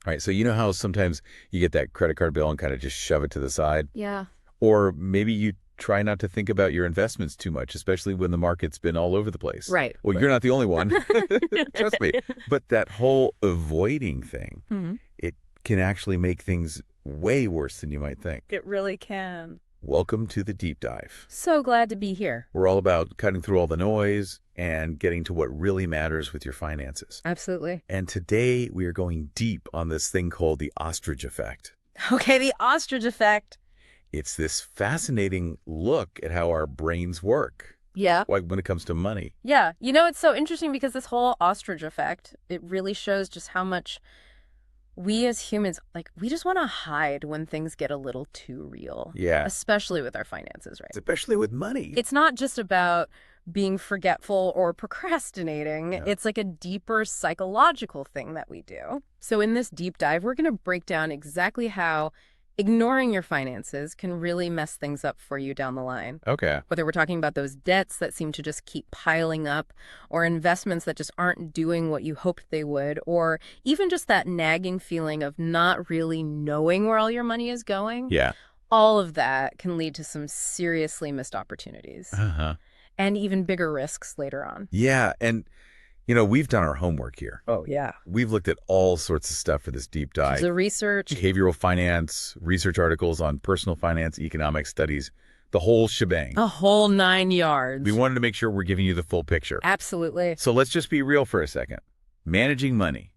All right, so you know how sometimes you get that credit card bill and kind of just shove it to the side? Yeah. Or maybe you try not to think about your investments too much, especially when the market's been all over the place. Right. Well, you're not the only one. Trust me. But that whole avoiding thing, Hmm. it can actually make things way worse than you might think. It really can. Welcome to the deep dive. So glad to be here. We're all about cutting through all the noise and getting to what really matters with your finances. Absolutely. And today we are going deep on this thing called the ostrich effect. Okay, the ostrich effect. It's this fascinating look at how our brains work, Yeah. like when it comes to money. Yeah. You know, it's so interesting because this whole ostrich effect, it really shows just how much we as humans, like, we just want to hide when things get a little too real. Yeah. Especially with our finances, right? Especially with money. It's not just about being forgetful or procrastinating. Yeah. It's like a deeper psychological thing that we do. So in this deep dive, we're going to break down exactly how ignoring your finances can really mess things up for you down the line. Okay. Whether we're talking about those debts that seem to just keep piling up, or investments that just aren't doing what you hoped they would, or even just that nagging feeling of not really knowing where all your money is going. Yeah. All of that can lead to some seriously missed opportunities Uh-huh. and even bigger risks later on. Yeah. And, you know, we've done our homework here. Oh, yeah. We've looked at all sorts of stuff for this deep dive. The research. Behavioral finance, research articles on personal finance, economic studies, the whole shebang. A whole 9 yards. We wanted to make sure we're giving you the full picture. Absolutely. So let's just be real for a second. Managing money,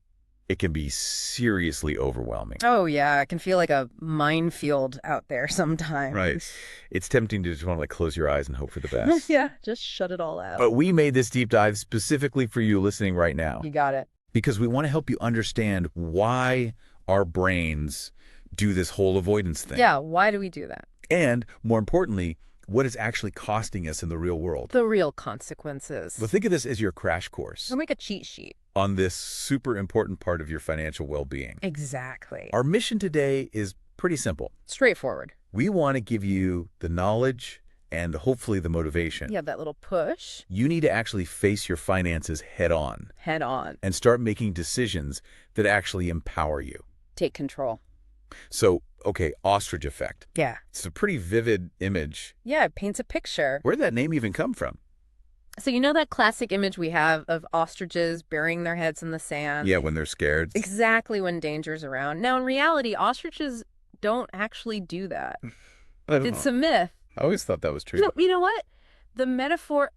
it can be seriously overwhelming. Oh, yeah. It can feel like a minefield out there sometimes. Right. It's tempting to just want to close your eyes and hope for the best. Yeah. Just shut it all out. But we made this deep dive specifically for you listening right now You got it. because we want to help you understand why our brains do this whole avoidance thing. Yeah. Why do we do that? And more importantly, what it's actually costing us in the real world. The real consequences. Well, think of this as your crash course Or make a cheat sheet. on this super important part of your financial well-being. Exactly. Our mission today is pretty simple. Straightforward. We want to give you the knowledge and hopefully the motivation. Yeah, that little push. You need to actually face your finances head on Head on. and start making decisions that actually empower you. Take control. So, okay, ostrich effect. Yeah. It's a pretty vivid image. Yeah, it paints a picture. Where'd that name even come from? So you know that classic image we have of ostriches burying their heads in the sand? Yeah, when they're scared. Exactly when danger's around. Now, in reality, ostriches don't actually do that. I don't It's know. a myth. I always thought that was true. You know what? The metaphor,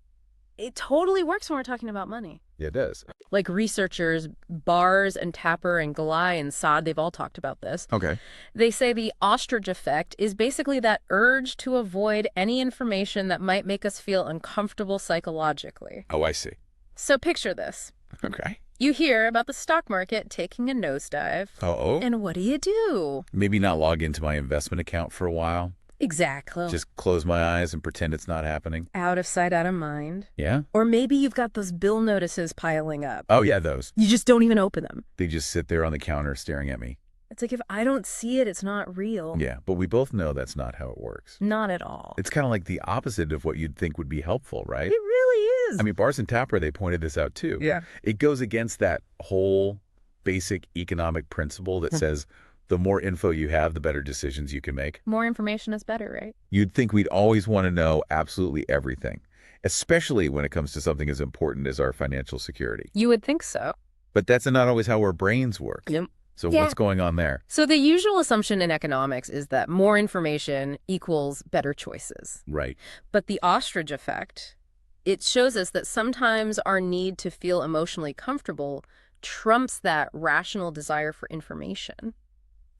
it totally works when we're talking about money. Yeah, it does. Like researchers, Bars and Tapper and Galai and Saad, they've all talked about this. Okay. They say the ostrich effect is basically that urge to avoid any information that might make us feel uncomfortable psychologically. Oh, I see. So picture this. Okay. You hear about the stock market taking a nosedive. Uh-oh. And what do? Maybe not log into my investment account for a while. Exactly. Just close my eyes and pretend it's not happening. Out of sight, out of mind. Yeah? Or maybe you've got those bill notices piling up. Oh, yeah, those. You just don't even open them. They just sit there on the counter staring at me. It's like if I don't see it, it's not real. Yeah, but we both know that's not how it works. Not at all. It's kind of like the opposite of what you'd think would be helpful, right? It really is. I mean, Bars and Tapper, they pointed this out too. Yeah. It goes against that whole basic economic principle that says the more info you have, the better decisions you can make. More information is better, right? You'd think we'd always want to know absolutely everything, especially when it comes to something as important as our financial security. You would think so. But that's not always how our brains work. Yep. So Yeah. what's going on there? So the usual assumption in economics is that more information equals better choices. Right. But the ostrich effect, it shows us that sometimes our need to feel emotionally comfortable trumps that rational desire for information.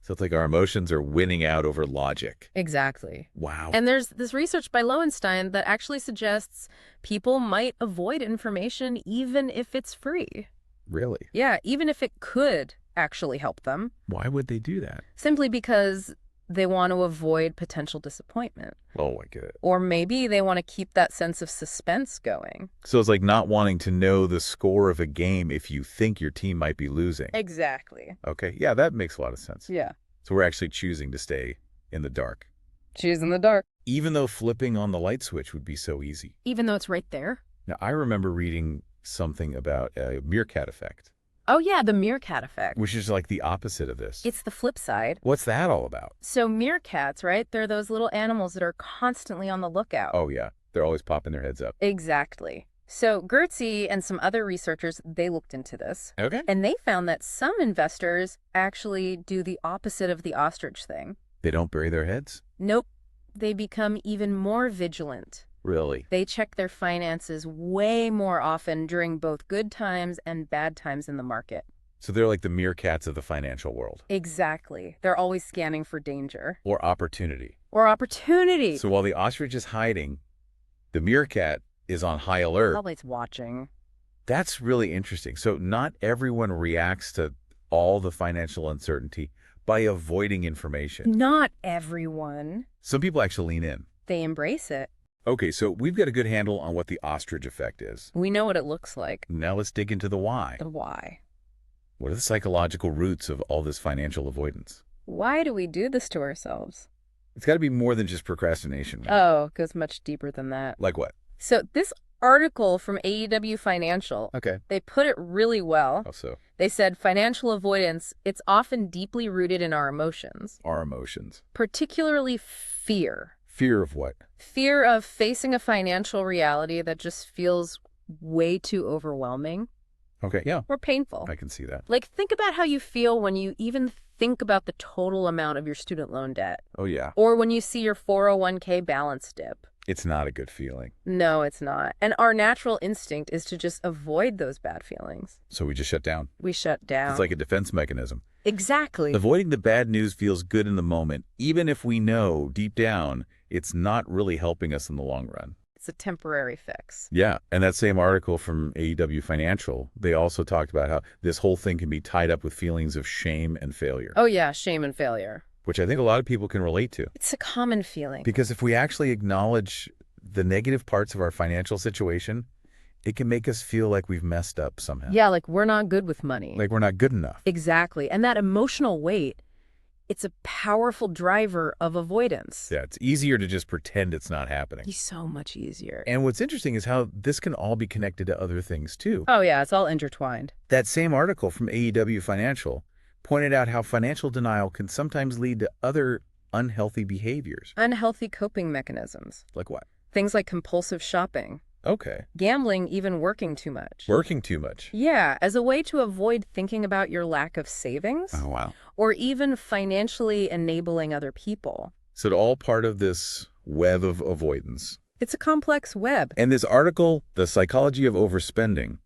So it's like our emotions are winning out over logic. Exactly. Wow. And there's this research by Lowenstein that actually suggests people might avoid information even if it's free. Really? Yeah, even if it could actually help them, Why would they do that? simply because they want to avoid potential disappointment. Oh, I get it. Or maybe they want to keep that sense of suspense going. So it's like not wanting to know the score of a game if you think your team might be losing. Exactly. Okay. Yeah, that makes a lot of sense. Yeah. So we're actually choosing to stay in the dark. Choose in the dark. Even though flipping on the light switch would be so easy. Even though it's right there. Now, I remember reading something about a meerkat effect. Oh yeah, the meerkat effect. which is like the opposite of this. It's the flip side. What's that all about? So meerkats, right? They're those little animals that are constantly on the lookout. Oh, yeah. They're always popping their heads up. Exactly. So Gertzy and some other researchers, they looked into this. Okay. And they found that some investors actually do the opposite of the ostrich thing. They don't bury their heads? Nope. They become even more vigilant. Really? They check their finances way more often during both good times and bad times in the market. So they're like the meerkats of the financial world. Exactly. They're always scanning for danger. Or opportunity. Or opportunity. So while the ostrich is hiding, the meerkat is on high alert. Probably it's watching. That's really interesting. So not everyone reacts to all the financial uncertainty by avoiding information. Not everyone. Some people actually lean in. They embrace it. Okay, so we've got a good handle on what the ostrich effect is. We know what it looks like. Now let's dig into the why. The why. What are the psychological roots of all this financial avoidance? Why do we do this to ourselves? It's got to be more than just procrastination. Right? Oh, it goes much deeper than that. Like what? So this article from AEW Financial, Okay. they put it really well. How so? They said financial avoidance, it's often deeply rooted in our emotions, Our emotions. particularly fear. Fear of what? Fear of facing a financial reality that just feels way too overwhelming Okay, yeah, or painful. I can see that. Like, think about how you feel when you even think about the total amount of your student loan debt, Oh, yeah. or when you see your 401k balance dip. It's not a good feeling. No, it's not. And our natural instinct is to just avoid those bad feelings. So we just shut down. We shut down. It's like a defense mechanism. Exactly. Avoiding the bad news feels good in the moment, even if we know deep down it's not really helping us in the long run. It's a temporary fix. Yeah, and that same article from AEW Financial, they also talked about how this whole thing can be tied up with feelings of shame and failure, Oh yeah, shame and failure. which I think a lot of people can relate to. It's a common feeling. Because if we actually acknowledge the negative parts of our financial situation, it can make us feel like we've messed up somehow. Yeah, like we're not good with money. Like we're not good enough. Exactly. And that emotional weight, it's a powerful driver of avoidance. Yeah, it's easier to just pretend it's not happening. It's so much easier. And what's interesting is how this can all be connected to other things too. Oh yeah, it's all intertwined. That same article from AEW Financial pointed out how financial denial can sometimes lead to other unhealthy behaviors. Unhealthy coping mechanisms. Like what? Things like compulsive shopping, Okay. gambling, even working too much. Working too much. Yeah, as a way to avoid thinking about your lack of savings, Oh, wow. or even financially enabling other people. So it's all part of this web of avoidance. It's a complex web. And this article, The Psychology of Overspending,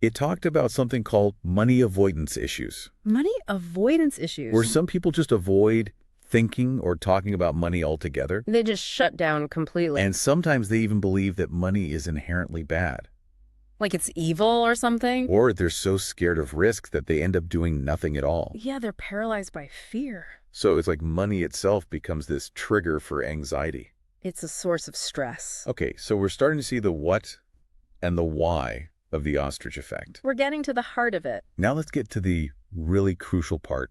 it talked about something called money avoidance issues, Money avoidance issues. where some people just avoid thinking or talking about money altogether. They just shut down completely. And sometimes they even believe that money is inherently bad. Like it's evil or something? Or they're so scared of risk that they end up doing nothing at all. Yeah, they're paralyzed by fear. So it's like money itself becomes this trigger for anxiety. It's a source of stress. Okay, so we're starting to see the what and the why of the ostrich effect. We're getting to the heart of it, Now let's get to the really crucial part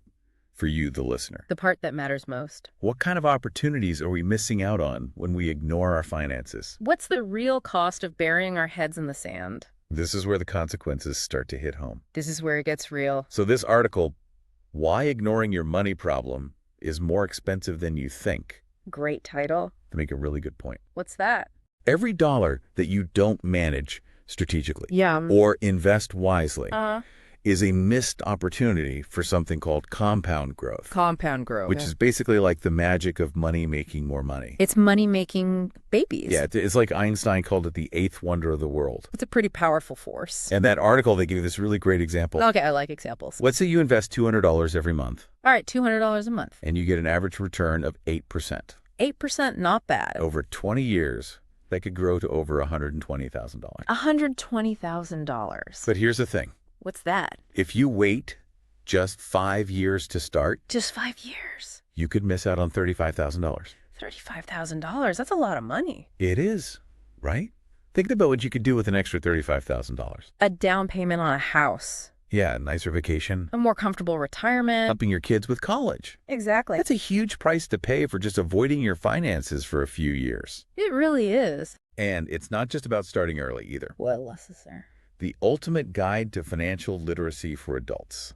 for you, the listener. the part that matters most. What kind of opportunities are we missing out on when we ignore our finances? What's the real cost of burying our heads in the sand? This is where the consequences start to hit home. This is where it gets real. So this article, Why Ignoring Your Money Problem is More Expensive Than You Think, Great title. to make a really good point. What's that? Every dollar that you don't manage strategically Yeah. or invest wisely Uh-huh. is a missed opportunity for something called compound growth, Compound growth. which is basically like the magic of money making more money. It's money-making babies. Yeah, it's like Einstein called it the eighth wonder of the world. It's a pretty powerful force. And that article, they gave this really great example. Okay, I like examples. Let's say you invest $200 every month All right, $200 a month. and you get an average return of 8%. 8%, not bad. Over 20 years, that could grow to over $120,000. $120,000. But here's the thing. What's that? If you wait just 5 years to start, Just 5 years. you could miss out on $35,000. $35,000. That's a lot of money. It is, right? Think about what you could do with an extra $35,000. A down payment on a house. Yeah, a nicer vacation, A more comfortable retirement. helping your kids with college. Exactly. That's a huge price to pay for just avoiding your finances for a few years. It really is. And it's not just about starting early either. What else is there? The Ultimate Guide to Financial Literacy for Adults.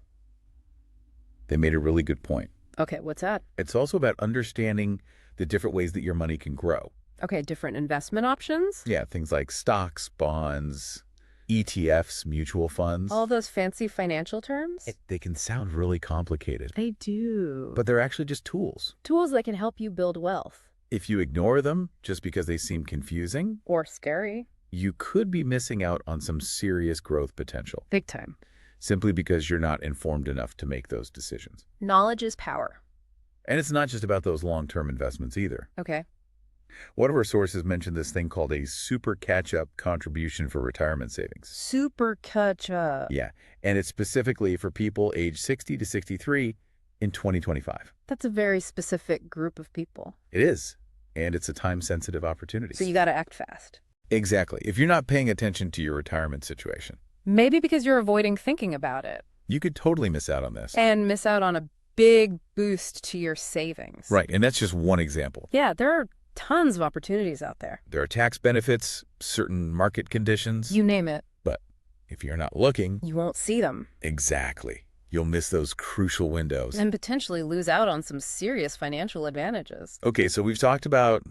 They made a really good point. Okay, what's that? It's also about understanding the different ways that your money can grow. Okay, different investment options? Yeah, things like stocks, bonds, ETFs, mutual funds. All those fancy financial terms? They can sound really complicated, They do. but they're actually just tools. Tools that can help you build wealth. If you ignore them just because they seem confusing, Or scary. you could be missing out on some serious growth potential, Big time. simply because you're not informed enough to make those decisions. Knowledge is power. And it's not just about those long-term investments either. Okay. One of our sources mentioned this thing called a super catch-up contribution for retirement savings. Super catch up. Yeah, and it's specifically for people age 60 to 63 in 2025. That's a very specific group of people. It is, and it's a time-sensitive opportunity. So you got to act fast. Exactly. If you're not paying attention to your retirement situation, Maybe because you're avoiding thinking about it. you could totally miss out on this. And miss out on a big boost to your savings. Right, and that's just one example. Yeah, there are tons of opportunities out there. There are tax benefits, certain market conditions. You name it. But if you're not looking, You won't see them. exactly, you'll miss those crucial windows. And potentially lose out on some serious financial advantages. Okay, so we've talked about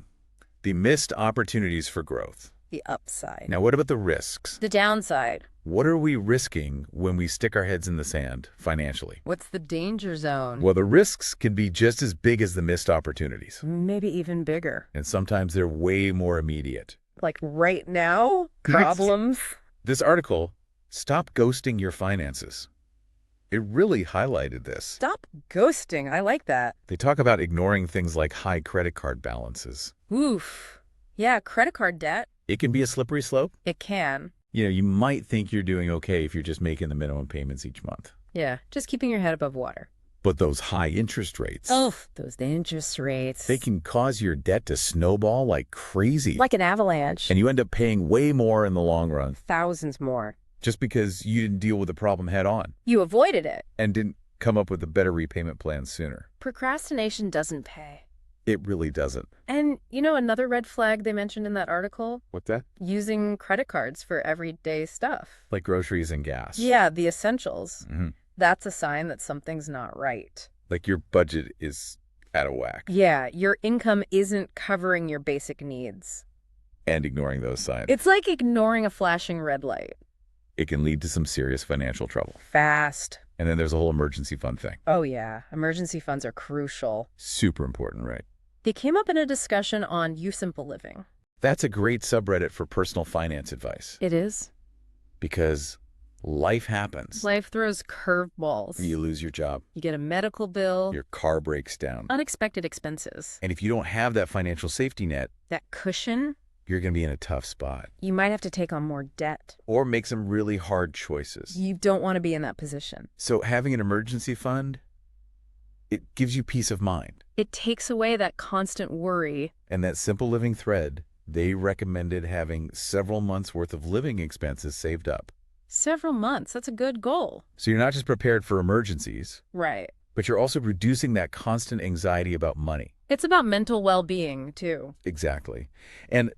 the missed opportunities for growth. The upside. Now, what about the risks? The downside. What are we risking when we stick our heads in the sand financially? What's the danger zone? Well, the risks can be just as big as the missed opportunities, Maybe even bigger. and sometimes they're way more immediate. Like right now? Problems? This article, Stop Ghosting Your Finances, it really highlighted this. Stop ghosting. I like that. They talk about ignoring things like high credit card balances. Oof. Yeah, credit card debt. It can be a slippery slope. It can. You might think you're doing okay if you're just making the minimum payments each month. Yeah, just keeping your head above water. But those high interest rates, Oh, those interest rates. they can cause your debt to snowball like crazy. Like an avalanche. And you end up paying way more in the long run Thousands more. just because you didn't deal with the problem head on You avoided it. and didn't come up with a better repayment plan sooner. Procrastination doesn't pay. It really doesn't. And, another red flag they mentioned in that article? What's that? Using credit cards for everyday stuff. Like groceries and gas. Yeah, the essentials. hmm That's a sign that something's not right. Like your budget is out of whack. Yeah, your income isn't covering your basic needs. And ignoring those signs, It's like ignoring a flashing red light. it can lead to some serious financial trouble. Fast. And then there's a whole emergency fund thing. Oh, yeah. Emergency funds are crucial. Super important, right? They came up in a discussion on You Simple Living. That's a great subreddit for personal finance advice It is. because life happens. Life throws curveballs. You lose your job, You get a medical bill, your car breaks down. unexpected expenses. And if you don't have that financial safety net, That cushion, you're going to be in a tough spot you might have to take on more debt. or make some really hard choices. You don't want to be in that position. So having an emergency fund, it gives you peace of mind. It takes away that constant worry. And that Simple Living thread, they recommended having several months worth of living expenses saved up. Several months, that's a good goal. So you're not just prepared for emergencies, Right. but you're also reducing that constant anxiety about money. It's about mental well-being, too. Exactly. And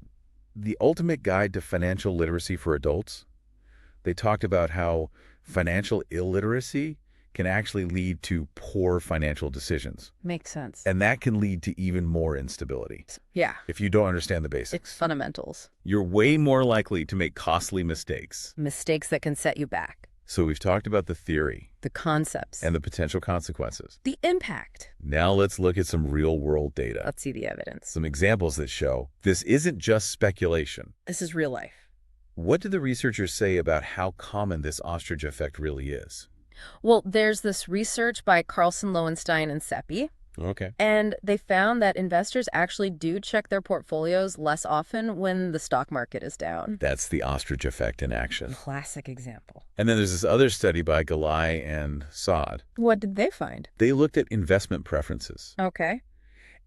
the Ultimate Guide to Financial Literacy for Adults, they talked about how financial illiteracy can actually lead to poor financial decisions. Makes sense. And that can lead to even more instability. Yeah, If you don't understand the it's basics, fundamentals. you're way more likely to make costly mistakes. Mistakes that can set you back. So we've talked about the theory The concepts. and the potential consequences. the impact. Now let's look at some real-world data. Let's see the evidence. Some examples that show this isn't just speculation. This is real life. What do the researchers say about how common this ostrich effect really is? Well, there's this research by Carlson, Lowenstein, and Seppi, Okay. and they found that investors actually do check their portfolios less often when the stock market is down. That's the ostrich effect in action. Classic example. And then there's this other study by Galai and Saad. What did they find? They looked at investment preferences, Okay.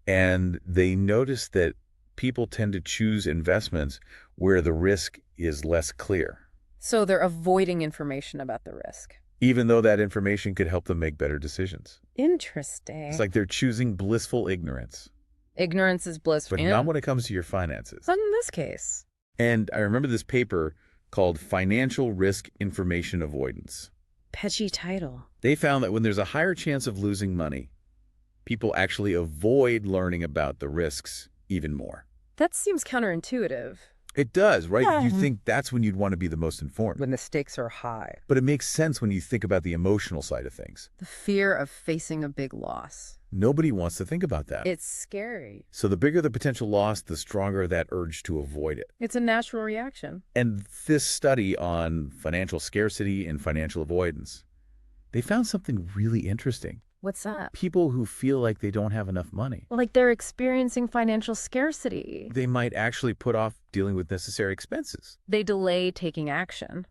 and they noticed that people tend to choose investments where the risk is less clear, So they're avoiding information about the risk. even though that information could help them make better decisions. Interesting. It's like they're choosing blissful ignorance, Ignorance is bliss. but not when it comes to your finances. Not in this case. And I remember this paper called Financial Risk Information Avoidance. Petchy title. They found that when there's a higher chance of losing money, people actually avoid learning about the risks even more. That seems counterintuitive. It does, right? Yeah. You think that's when you'd want to be the most informed. When the stakes are high. But it makes sense when you think about the emotional side of things. The fear of facing a big loss. Nobody wants to think about that. It's scary. So the bigger the potential loss, the stronger that urge to avoid it. It's a natural reaction. And this study on financial scarcity and financial avoidance, they found something really interesting. What's that? People who feel like they don't have enough money, Like they're experiencing financial scarcity. they might actually put off dealing with necessary expenses, They delay taking action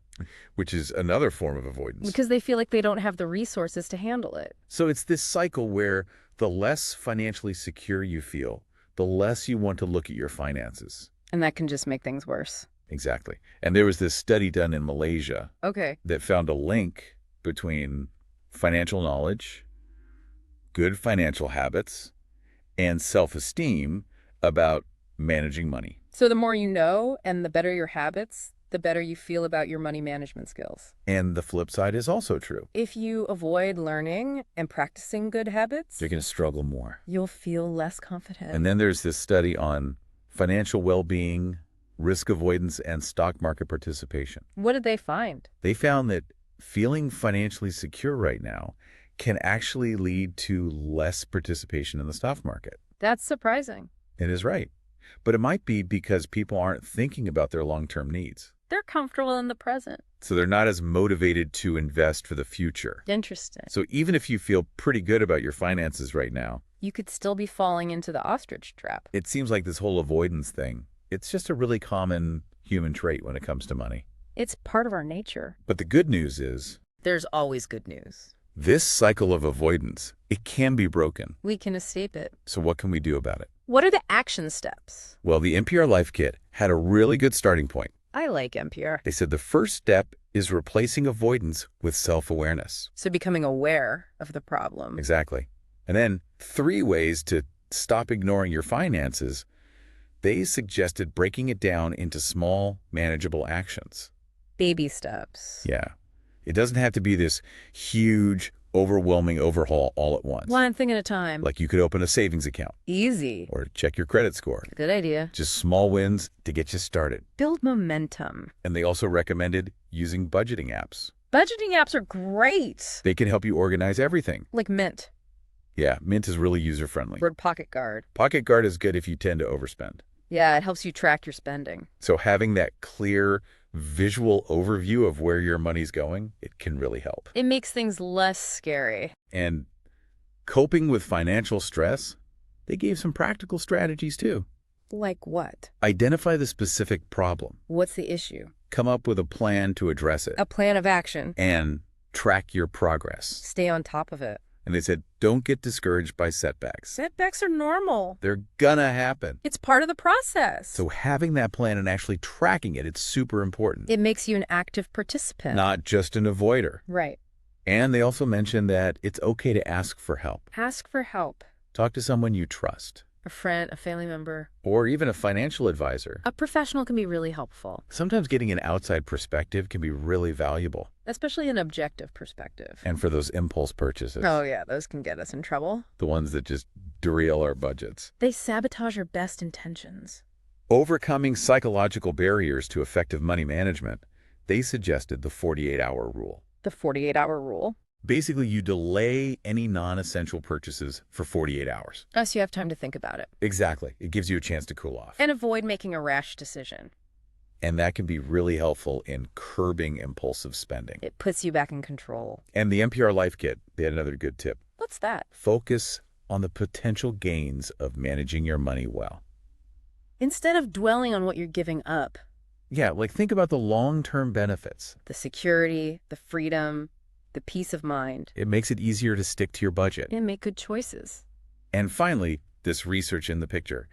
which is another form of avoidance. because they feel like they don't have the resources to handle it. So it's this cycle where the less financially secure you feel, the less you want to look at your finances. And that can just make things worse. Exactly. And there was this study done in Malaysia Okay. that found a link between financial knowledge, good financial habits, and self-esteem about managing money. So the more you know and the better your habits, the better you feel about your money management skills. And the flip side is also true. If you avoid learning and practicing good habits, You're going to struggle more. you'll feel less confident. And then there's this study on financial well-being, risk avoidance, and stock market participation. What did they find? They found that feeling financially secure right now can actually lead to less participation in the stock market. That's surprising. It is right. But it might be because people aren't thinking about their long-term needs. They're comfortable in the present. So they're not as motivated to invest for the future. Interesting. So even if you feel pretty good about your finances right now, You could still be falling into the ostrich trap. it seems like this whole avoidance thing, it's just a really common human trait when it comes to money. It's part of our nature. But the good news is, There's always good news. this cycle of avoidance, it can be broken. We can escape it. So what can we do about it? What are the action steps? Well, the NPR Life Kit had a really good starting point. I like NPR. They said the first step is replacing avoidance with self-awareness. So becoming aware of the problem. Exactly. And then 3 ways to stop ignoring your finances. They suggested breaking it down into small, manageable actions. Baby steps. Yeah. It doesn't have to be this huge, overwhelming overhaul all at once. One thing at a time. Like you could open a savings account Easy. or check your credit score. Good idea. Just small wins to get you started. Build momentum. And they also recommended using budgeting apps. Budgeting apps are great. They can help you organize everything. Like Mint. Yeah, Mint is really user-friendly. Word Pocket Guard. Pocket Guard is good if you tend to overspend. Yeah, it helps you track your spending. So having that clear visual overview of where your money's going, it can really help. It makes things less scary. And coping with financial stress, they gave some practical strategies too. Like what? Identify the specific problem. What's the issue? Come up with a plan to address it. A plan of action. And track your progress. Stay on top of it. And they said, don't get discouraged by setbacks. Setbacks are normal. They're gonna happen. It's part of the process. So having that plan and actually tracking it, it's super important. It makes you an active participant. Not just an avoider. Right. And they also mentioned that it's okay to ask for help. Ask for help. Talk to someone you trust, A friend, a family member. or even a financial advisor. A professional can be really helpful, Sometimes getting an outside perspective can be really valuable. especially an objective perspective. And for those impulse purchases, Oh, yeah, those can get us in trouble. the ones that just derail our budgets. They sabotage our best intentions. Overcoming psychological barriers to effective money management, they suggested the 48-hour rule. The 48-hour rule. Basically, you delay any non-essential purchases for 48 hours. So you have time to think about it. Exactly. It gives you a chance to cool off. And avoid making a rash decision. And that can be really helpful in curbing impulsive spending. It puts you back in control. And the NPR Life Kit, they had another good tip. What's that? Focus on the potential gains of managing your money well. Instead of dwelling on what you're giving up, Yeah, like think about the long-term benefits. the security, the freedom, the peace of mind, It makes it easier to stick to your budget. and make good choices. And finally, this research in the picture,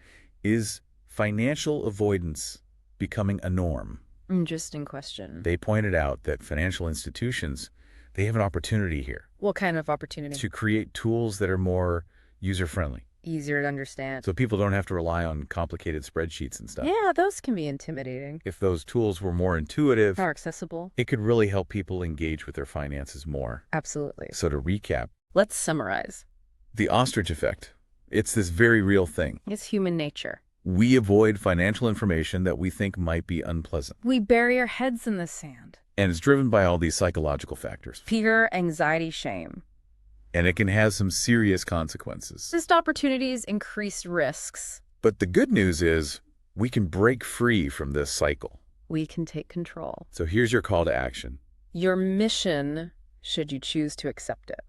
is financial avoidance becoming a norm? Interesting question. They pointed out that financial institutions, they have an opportunity here What kind of opportunity? to create tools that are more user-friendly, Easier to understand. so people don't have to rely on complicated spreadsheets and stuff. Yeah, those can be intimidating. If those tools were more intuitive, More accessible. it could really help people engage with their finances more. Absolutely. So to recap, Let's summarize. the ostrich effect. It's this very real thing. It's human nature. We avoid financial information that we think might be unpleasant. We bury our heads in the sand. And it's driven by all these psychological factors. Fear, anxiety, shame. And it can have some serious consequences. Missed opportunities, increased risks. But the good news is we can break free from this cycle. We can take control. So here's your call to action. Your mission, should you choose to accept it.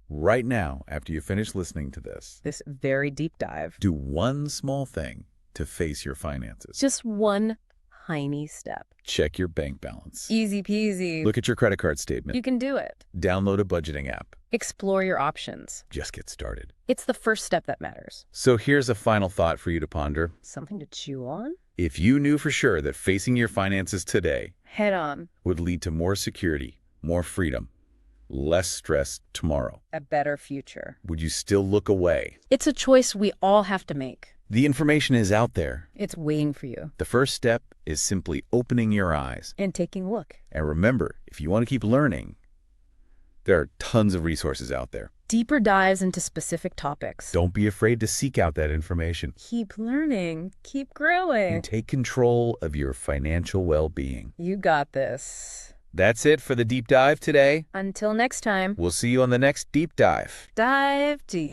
Right now, after you finish listening to this very deep dive. do one small thing to face your finances. Just one tiny step. Check your bank balance. Easy peasy. Look at your credit card statement. You can do it. Download a budgeting app. Explore your options. Just get started. It's the first step that matters. So here's a final thought for you to ponder. Something to chew on? If you knew for sure that facing your finances today Head on. would lead to more security, more freedom, less stress tomorrow, A better future. would you still look away? It's a choice we all have to make. The information is out there. It's waiting for you. The first step is simply opening your eyes. And taking a look. And remember, if you want to keep learning, there are tons of resources out there. Deeper dives into specific topics. Don't be afraid to seek out that information. Keep learning. Keep growing. And take control of your financial well-being. You got this. That's it for the deep dive today. Until next time. We'll see you on the next deep dive. Dive deep.